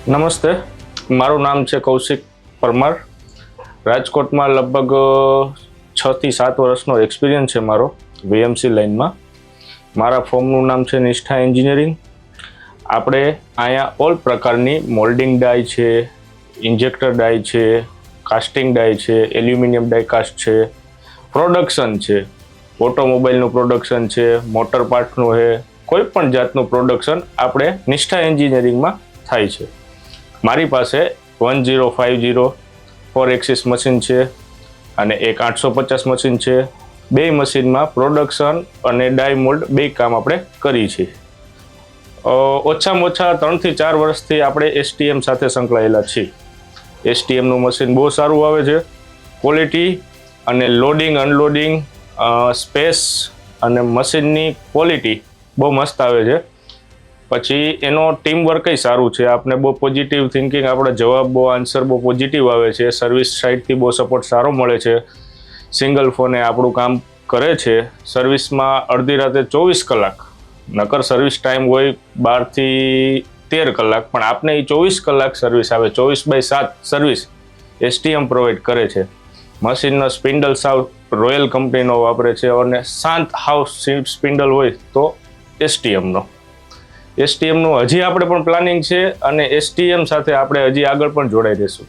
નમસ્તે, મારું નામ છે કૌશિક પરમાર. રાજકોટમાં લગભગ 6 થી 7 વર્ષનો એક્સપિરિયન્સ છે મારો વીએમસી લાઇનમાં. મારા ફોર્મનું નામ છે નિષ્ઠા એન્જિનિયરિંગ. આપણે અહીંયા ઓલ પ્રકારની મોલ્ડિંગ ડાય છે, ઇન્જેક્ટર ડાય છે, કાસ્ટિંગ ડાય છે, એલ્યુમિનિયમ ડાય કાસ્ટ છે, પ્રોડક્શન છે, ઓટોમોબાઈલનું પ્રોડક્શન છે, મોટર પાર્ટનું છે, કોઈ પણ જાતનું પ્રોડક્શન આપણે નિષ્ઠા એન્જિનિયરિંગમાં થાય છે. મારી પાસે 1050 4 એક્સિસ મશીન છે અને એક 850 મશીન છે. બે મશીનમાં પ્રોડક્શન અને ડાય મોલ્ડ બે કામ આપણે કરીએ છીએ. ઓછામાં ઓછા 3 થી 4 વર્ષથી આપણે એસટીએમ સાથે સંકળાયેલા છીએ. એસટીએમનું મશીન બહુ સારું આવે છે. ક્વોલિટી અને લોડિંગ અનલોડિંગ સ્પેસ અને મશીનની ક્વોલિટી બહુ મસ્ત આવે છે. પછી એનો ટીમ વર્ક સારું છે. આપણે બહુ પોઝિટિવ થિંકિંગ, આપણા જવાબ બહુ આન્સર બહુ પોઝિટિવ આવે છે. સર્વિસ સાઇડથી બહુ સપોર્ટ સારો મળે છે. સિંગલ ફોને આપણું કામ કરે છે. સર્વિસમાં અડધી રાતે 24 કલાક, નકર સર્વિસ ટાઈમ હોય 12 થી 13 કલાક, પણ આપણે એ 24 કલાક સર્વિસ આવે. 24/7 સર્વિસ એસટીએમ પ્રોવાઈડ કરે છે. મશીનનો સ્પિન્ડલ સાવ રોયલ કંપનીનો વાપરે છે અને શાંત હાઉસ સ્પિન્ડલ હોય તો એસટીએમનું હજી આપણે પણ પ્લાનિંગ છે અને એસટીએમ સાથે આપણે હજી આગળ પણ જોડાઈ રહીશું.